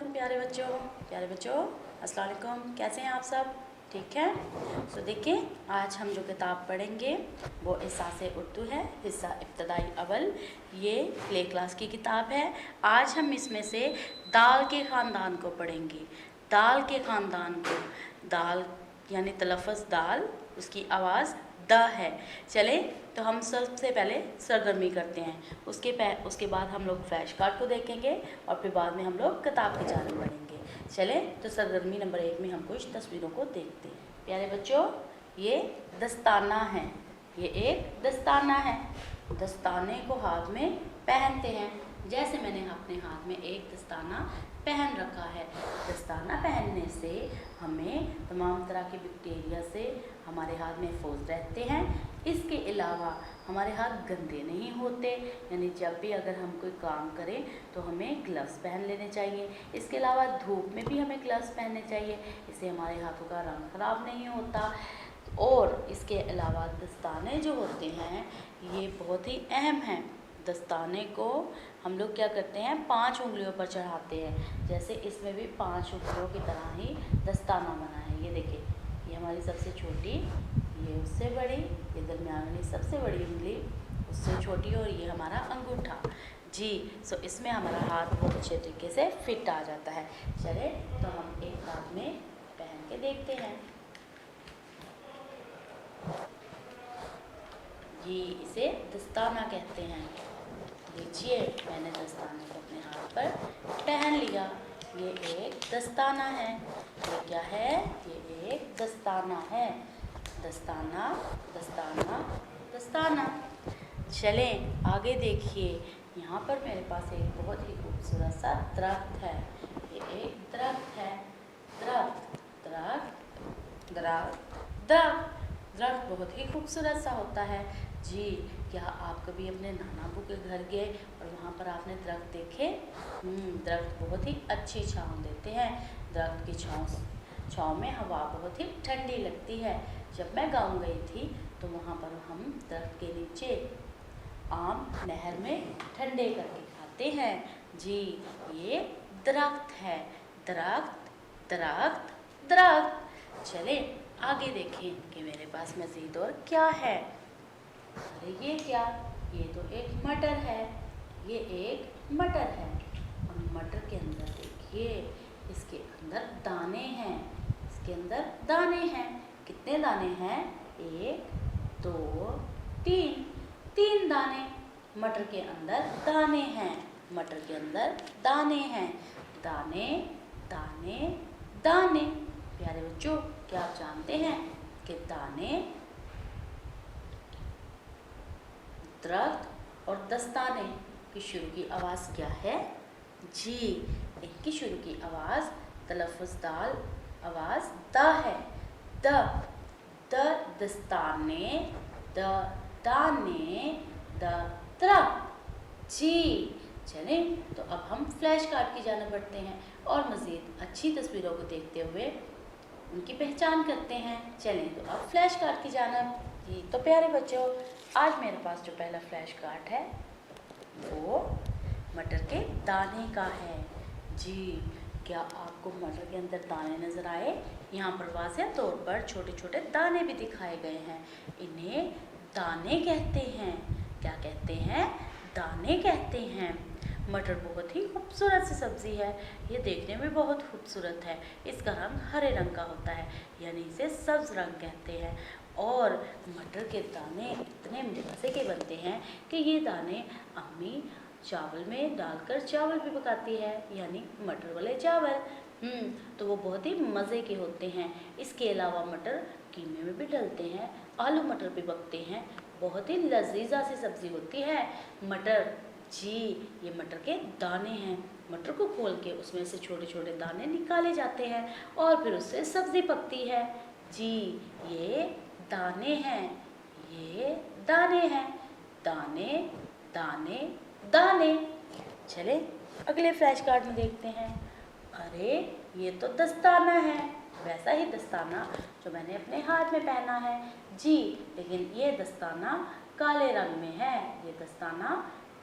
प्यारे बच्चों अस्सलाम वालेकुम। कैसे हैं आप सब? ठीक है। तो देखिए, आज हम जो किताब पढ़ेंगे वो एहसास उर्दू है, हिस्सा इब्तदाई अव्वल। ये प्ले क्लास की किताब है। आज हम इसमें से दाल के ख़ानदान को पढ़ेंगे। दाल के ख़ानदान को, दाल यानी तलफ़्फ़ुज़ दाल, उसकी आवाज़ द है। चले तो हम सबसे पहले सरगर्मी करते हैं, उसके बाद हम लोग फ्लैश कार्ड को देखेंगे और फिर बाद में हम लोग किताब की जानिब बढ़ेंगे। चले तो सरगर्मी नंबर 1 में हम कुछ तस्वीरों को देखते हैं। प्यारे बच्चों, ये दस्ताना है। ये एक दस्ताना है। दस्ताने को हाथ में पहनते हैं। जैसे मैंने अपने हाथ में एक दस्ताना पहन रखा है। दस्ताना पहनने से हमें तमाम तरह की बैक्टीरिया से हमारे हाथ महफूज रहते हैं। इसके अलावा हमारे हाथ गंदे नहीं होते, यानी जब भी अगर हम कोई काम करें तो हमें ग्लव्स पहन लेने चाहिए। इसके अलावा धूप में भी हमें ग्लव्स पहनने चाहिए, इससे हमारे हाथों का रंग ख़राब नहीं होता। और इसके अलावा दस्ताने जो होते हैं ये बहुत ही अहम हैं। दस्ताने को हम लोग क्या करते हैं, 5 उंगलियों पर चढ़ाते हैं। जैसे इसमें भी 5 उंगलियों की तरह ही दस्ताना बना है। ये देखिए, ये हमारी सबसे छोटी, ये उससे बड़ी, ये दरमियान वाली सबसे बड़ी उंगली, उससे छोटी, और ये हमारा अंगूठा। जी, सो इसमें हमारा हाथ बहुत अच्छे तरीके से फिट आ जाता है। चले तो हम एक हाथ में पहन के देखते हैं। जी, इसे दस्ताना कहते हैं। देखिए, मैंने दस्ताने को अपने हाथ पर पहन लिया। ये एक दस्ताना है। ये क्या है? ये एक दस्ताना है। दस्ताना, दस्ताना, दस्ताना। चलें आगे देखिए, यहाँ पर मेरे पास एक बहुत ही खूबसूरत सा दरख्त है। ये एक दरख्त है। दरख्त, दरख्त, दरख्त, दरख्त। दरख्त बहुत ही खूबसूरत सा होता है। जी, क्या आप कभी अपने नाना अबू के घर गए और वहाँ पर आपने दरख्त देखे? दरख्त बहुत ही अच्छी छाँव देते हैं। दरख्त की छाँव में हवा बहुत ही ठंडी लगती है। जब मैं गाँव गई थी तो वहाँ पर हम दरख्त के नीचे आम नहर में ठंडे करके खाते हैं। जी, ये दरख्त है। दरख्त, दरख्त, दरख्त। चले आगे देखें कि मेरे पास मज़ीद और क्या है। अरे ये क्या? ये तो एक मटर है। ये एक मटर है। और मटर के अंदर देखिए, इसके अंदर दाने हैं। इसके अंदर दाने हैं। कितने दाने हैं? 1, 2, 3। 3 दाने। मटर के अंदर दाने हैं। मटर के अंदर दाने हैं। दाने, दाने, दाने। प्यारे बच्चों, क्या आप जानते हैं कि दाने, दरख्त और दस्ताने की शुरू की आवाज़ क्या है? जी, इनकी शुरू की आवाज़ तलफ़्फ़ुज़ दाल आवाज़ द है। द दस्ताने, द दाने, द दरख्त। जी, चलें तो अब हम फ्लैश कार्ड की जानिब बढ़ते हैं और मज़ीद अच्छी तस्वीरों को देखते हुए उनकी पहचान करते हैं। चलें तो अब फ्लैश कार्ड की जानिब। जी, तो प्यारे बच्चों, आज मेरे पास जो पहला फ्लैश कार्ड है वो मटर के दाने का है। जी, क्या आपको मटर के अंदर दाने नज़र आए? यहाँ पर वाज़ेह तौर पर छोटे छोटे दाने भी दिखाए गए हैं। इन्हें दाने कहते हैं। क्या कहते हैं? दाने कहते हैं। मटर बहुत ही खूबसूरत सी सब्ज़ी है। ये देखने में बहुत खूबसूरत है। इसका रंग हरे रंग का होता है, यानी इसे सब्ज़ रंग कहते हैं। और मटर के दाने इतने मज़े के बनते हैं कि ये दाने अम्मी चावल में डालकर चावल भी पकाती है, यानी मटर वाले चावल। तो वो बहुत ही मज़े के होते हैं। इसके अलावा मटर कीमे में भी डलते हैं, आलू मटर भी पकते हैं। बहुत ही लजीजा सी सब्ज़ी होती है मटर। जी, ये मटर के दाने हैं। मटर को खोल के उसमें से छोटे छोटे दाने निकाले जाते हैं और फिर उससे सब्ज़ी पकती है। जी, ये दाने हैं। ये दाने हैं। दाने, दाने, दाने। चले अगले फ्लैश कार्ड में देखते हैं। अरे ये तो दस्ताना है, वैसा ही दस्ताना जो मैंने अपने हाथ में पहना है। जी, लेकिन ये दस्ताना काले रंग में है। ये दस्ताना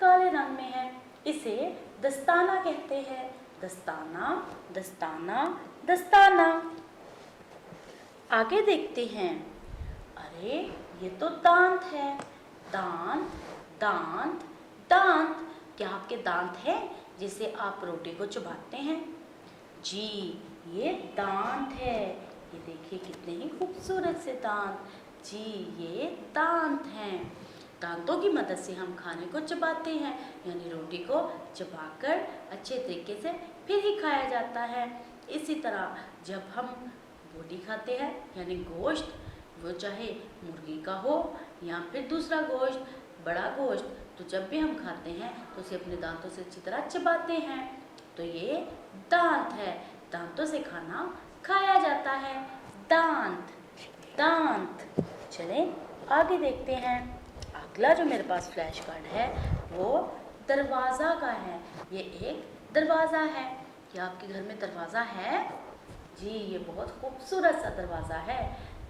काले रंग में है। इसे दस्ताना कहते हैं। दस्ताना, दस्ताना, दस्ताना। आगे देखते हैं। अरे ये तो दांत है। दांत, दांत, दांत। क्या आपके दांत हैं जिसे आप रोटी को चबाते हैं? जी, ये दांत है। ये देखिए कितने ही खूबसूरत से दांत। जी, ये दांत हैं। दांतों की मदद से हम खाने को चबाते हैं, यानी रोटी को चबाकर अच्छे तरीके से फिर ही खाया जाता है। इसी तरह जब हम रोटी खाते हैं यानी गोश्त, वो चाहे मुर्गी का हो या फिर दूसरा गोश्त, बड़ा गोश्त, तो जब भी हम खाते हैं तो उसे अपने दांतों से अच्छी तरह चबाते हैं। तो ये दांत है। दांतों से खाना खाया जाता है। दांत, दांत। चलें आगे देखते हैं। अगला जो मेरे पास फ्लैश कार्ड है वो दरवाज़ा का है। ये एक दरवाज़ा है। क्या आपके घर में दरवाज़ा है? जी, ये बहुत खूबसूरत सा दरवाज़ा है।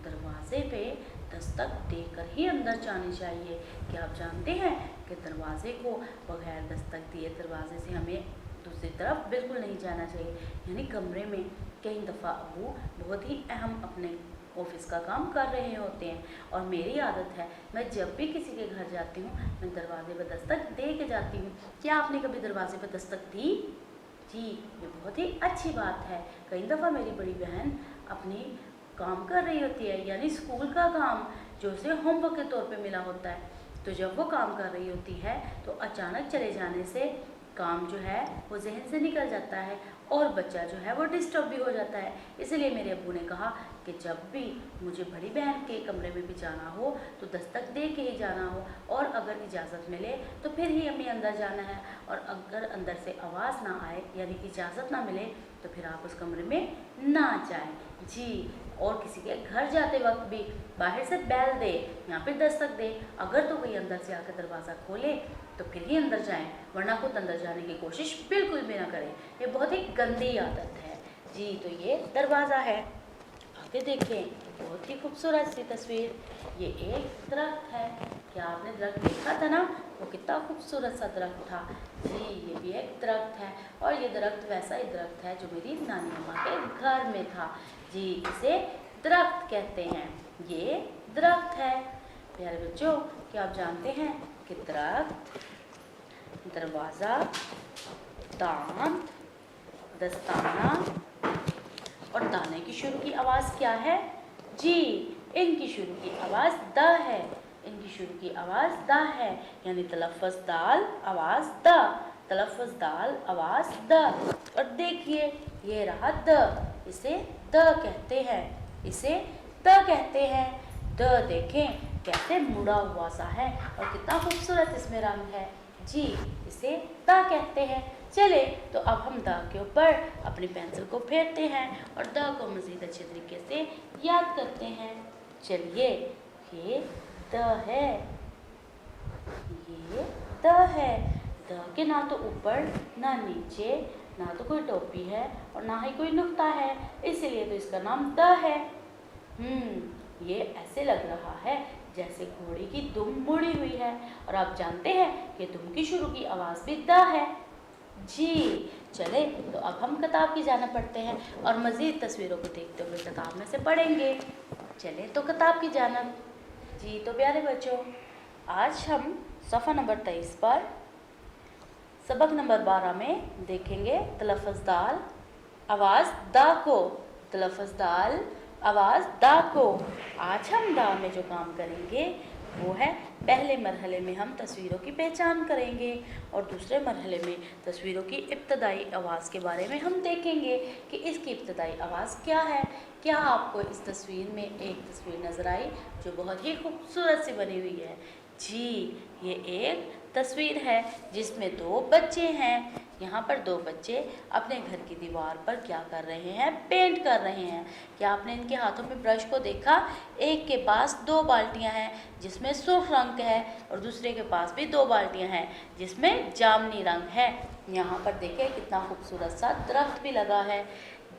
दरवाजे पे दस्तक देकर ही अंदर जानी चाहिए। क्या आप जानते हैं कि दरवाजे को बगैर दस्तक दिए दरवाजे से हमें दूसरी तरफ बिल्कुल नहीं जाना चाहिए। यानी कमरे में कई दफ़ा वो बहुत ही अहम अपने ऑफिस का काम कर रहे होते हैं, और मेरी आदत है मैं जब भी किसी के घर जाती हूँ मैं दरवाजे पर दस्तक दे के जाती हूँ। क्या आपने कभी दरवाजे पर दस्तक दी? जी, ये बहुत ही अच्छी बात है। कई दफ़ा मेरी बड़ी बहन अपनी काम कर रही होती है, यानी स्कूल का काम जो उसे होमवर्क के तौर पे मिला होता है, तो जब वो काम कर रही होती है तो अचानक चले जाने से काम जो है वो जहन से निकल जाता है और बच्चा जो है वो डिस्टर्ब भी हो जाता है। इसलिए मेरे अब्बू ने कहा कि जब भी मुझे बड़ी बहन के कमरे में भी जाना हो तो दस्तक दे के ही जाना हो, और अगर इजाज़त मिले तो फिर ही हमें अंदर जाना है, और अगर अंदर से आवाज़ ना आए यानी इजाज़त ना मिले तो फिर आप उस कमरे में ना जाएं। जी, और किसी के घर जाते वक्त भी बाहर से बैल दे या फिर दस्तक दे, अगर तो कोई अंदर से आकर दरवाज़ा खोले तो फिर ही अंदर जाएं, वरना खुद अंदर जाने की कोशिश बिल्कुल भी ना करें। ये बहुत ही गंदी आदत है। जी, तो ये दरवाज़ा है। आगे देखें, बहुत ही खूबसूरत सी तस्वीर। ये एक दरख्त है। क्या आपने दरख्त देखा था ना? वो कितना खूबसूरत सा दरख्त था। जी, ये भी एक दरख्त है, और ये दरख्त वैसा ही दरख्त है जो मेरी नानी अम्मा के घर में था। जी, इसे दरख्त कहते हैं। ये दरख्त है। प्यारे बच्चों, क्या आप जानते हैं कि दरख्त, दरवाज़ा, दांत, दस्ताना और दाने की शुरू की आवाज़ क्या है? जी, इनकी शुरू की आवाज़ द है। इनकी शुरू की आवाज़ द है, यानी तलफ़्फ़ुज़ दाल आवाज़ द, तलफ़्फ़ुज़ दाल आवाज़ द। और देखिए ये रहा द, इसे द कहते हैं। इसे द कहते हैं। द देखें कैसे मुड़ा हुआ सा है और कितना खूबसूरत इसमें रंग है। जी, इसे द कहते हैं। चले तो अब हम द के ऊपर अपनी पेंसिल को फेरते हैं और द को मज़ीद अच्छे तरीके से याद करते हैं। चलिए, ये द है, ये द है। द के ना तो ऊपर ना नीचे ना तो कोई टोपी है और ना ही कोई नुक्ता है, इसलिए तो इसका नाम द है। ये ऐसे लग रहा है जैसे घोड़े की दुम मुड़ी हुई है, और आप जानते हैं कि दुम की शुरू की आवाज़ भी द है। जी, चले तो अब हम किताब की जानिब पढ़ते हैं और मज़ीद तस्वीरों को देखते हुए किताब में से पढ़ेंगे। चले तो किताब की जानिब। जी, तो प्यारे बच्चों, आज हम सफ़ा नंबर 23 पर सबक नंबर 12 में देखेंगे तलफ़्फ़ुज़ दाल आवाज़ द को, तलफ़्फ़ुज़ दाल आवाज़ द को। आज हम द में जो काम करेंगे वो है, पहले मरहले में हम तस्वीरों की पहचान करेंगे और दूसरे मरहले में तस्वीरों की इब्तदाई आवाज़ के बारे में हम देखेंगे कि इसकी इब्तदाई आवाज़ क्या है। क्या आपको इस तस्वीर में एक तस्वीर नज़र आई जो बहुत ही खूबसूरत सी बनी हुई है? जी, ये एक तस्वीर है जिसमें दो बच्चे हैं। यहाँ पर दो बच्चे अपने घर की दीवार पर क्या कर रहे हैं? पेंट कर रहे हैं। क्या आपने इनके हाथों में ब्रश को देखा? एक के पास दो बाल्टियाँ हैं जिसमें सुर्ख रंग है और दूसरे के पास भी दो बाल्टियाँ हैं जिसमें जामनी रंग है। यहाँ पर देखिए कितना खूबसूरत सा दरख्त भी लगा है।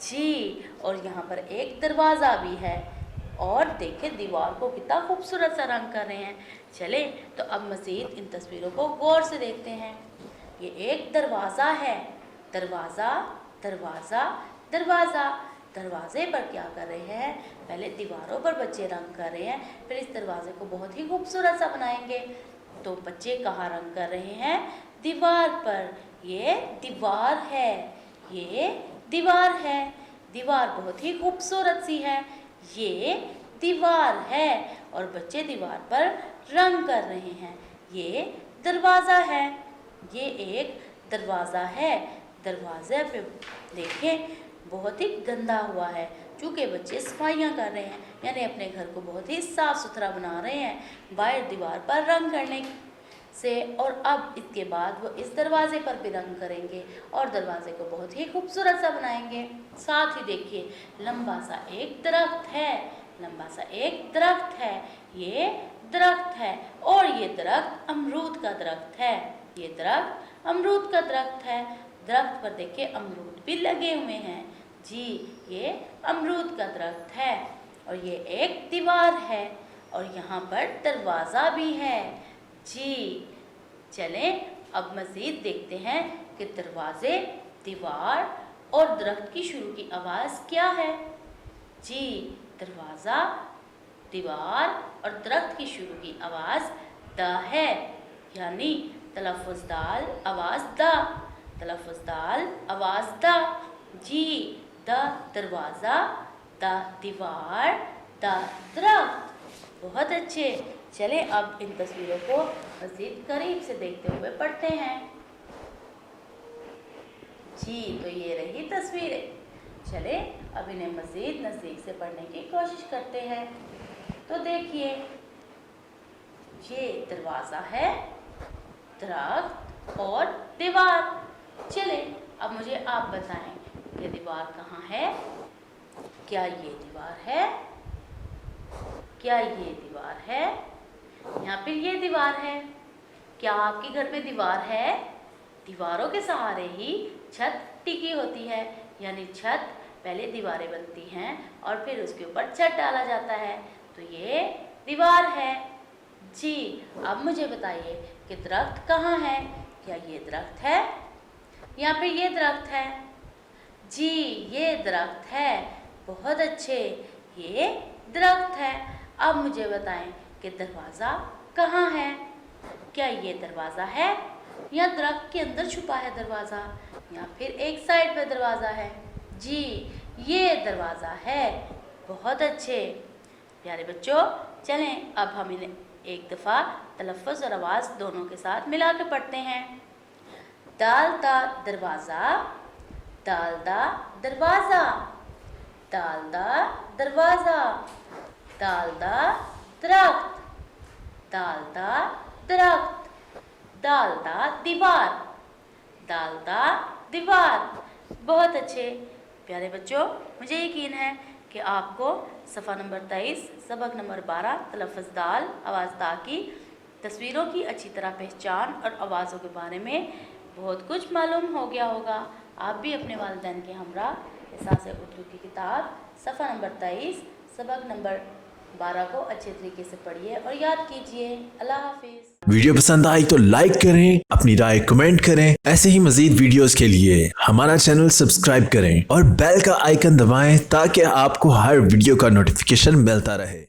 जी, और यहाँ पर एक दरवाज़ा भी है, और देखिए दीवार को कितना खूबसूरत सा रंग कर रहे हैं। चले तो अब मज़ीद इन तस्वीरों को गौर से देखते हैं। ये एक दरवाज़ा है। दरवाज़ा दरवाज़ा, दरवाज़ा। दरवाजे पर क्या कर रहे हैं, पहले दीवारों पर बच्चे रंग कर रहे हैं, फिर इस दरवाजे को बहुत ही खूबसूरत सा बनाएंगे। तो बच्चे कहाँ रंग कर रहे हैं, दीवार पर। ये दीवार है, ये दीवार है। दीवार बहुत ही खूबसूरत सी है, ये दीवार है। और बच्चे दीवार पर रंग कर रहे हैं, ये दरवाज़ा है, ये एक दरवाज़ा है। दरवाजे पे देखें बहुत ही गंदा हुआ है, चूँकि बच्चे सफाइयाँ कर रहे हैं, यानी अपने घर को बहुत ही साफ़ सुथरा बना रहे हैं बाहर दीवार पर रंग करने से। और अब इसके बाद वो इस दरवाजे पर भी रंग करेंगे और दरवाजे को बहुत ही खूबसूरत सा बनाएंगे। साथ ही देखिए लंबा सा एक दरख्त है, लंबा सा एक दरख्त है, ये दरख्त है। और ये दरख्त अमरूद का दरख्त है, ये दरख्त अमरूद का दरख्त है। दरख्त पर देखिए अमरूद भी लगे हुए हैं, जी ये अमरूद का दरख्त है। और ये एक दीवार है और यहाँ पर दरवाज़ा भी है, जी। चलें अब मज़ीद देखते हैं कि दरवाजे, दीवार और दरख्त की शुरू की आवाज़ क्या है। जी दरवाज़ा, दीवार और दरख्त की शुरू की आवाज़ द है, यानी तलफ़्फ़ुज़ दाल आवाज़ द, तलफ़्फ़ुज़ दाल आवाज़ द। जी द दरवाज़ा, द दीवार, द दरख्त। बहुत अच्छे। चले अब इन तस्वीरों को मज़ीद करीब से देखते हुए पढ़ते हैं। जी तो ये रही तस्वीरें। चले अब इन्हें मज़ीद नज़दीक से पढ़ने की कोशिश करते हैं। तो देखिए ये दरवाज़ा है, दरख्त और दीवार। चले अब मुझे आप बताएं कि दीवार कहाँ है, क्या ये दीवार है, क्या ये दीवार है, यहाँ पर ये दीवार है। क्या आपके घर में दीवार है, दीवारों के सहारे ही छत टिकी होती है, यानी छत पहले दीवारें बनती हैं और फिर उसके ऊपर छत डाला जाता है, तो ये दीवार है। जी अब मुझे बताइए कि दरख्त कहाँ है, क्या ये दरख्त है, यहाँ पे ये दरख्त है, जी ये दरख्त है। बहुत अच्छे, ये दरख्त है। अब मुझे बताएं कि दरवाज़ा कहाँ है, क्या ये दरवाज़ा है या दरख्त के अंदर छुपा है दरवाज़ा, या फिर एक साइड पे दरवाज़ा है। जी ये दरवाज़ा है। बहुत अच्छे प्यारे बच्चों, चलें अब हम इन्हें एक दफ़ा तलफ़्फ़ुज़ और आवाज़ दोनों के साथ मिला के पढ़ते हैं। दाल दा दरवाज़ा, दाल दा दरवाज़ा, दाल दा दरवाज़ा, दाल दा दरख्त, दाल दा दरख्त, दाल दा दीवार, दाल दा दीवार। बहुत अच्छे प्यारे बच्चों, मुझे यकीन है कि आपको सफ़ा नंबर 23 सबक नंबर 12 तलफ़्फ़ुज़ दाल आवाज़ दा की तस्वीरों की अच्छी तरह पहचान और आवाज़ों के बारे में बहुत कुछ मालूम हो गया होगा। आप भी अपने वालिदैन के हमरा एहसास उर्दू की किताब सफ़ा नंबर 23 सबक नंबर 12 को अच्छे तरीके से पढ़िए और याद कीजिए। अल्लाह हाफिज़। वीडियो पसंद आई तो लाइक करें, अपनी राय कमेंट करें। ऐसे ही मजीद वीडियोस के लिए हमारा चैनल सब्सक्राइब करें और बेल का आइकन दबाएं ताकि आपको हर वीडियो का नोटिफिकेशन मिलता रहे।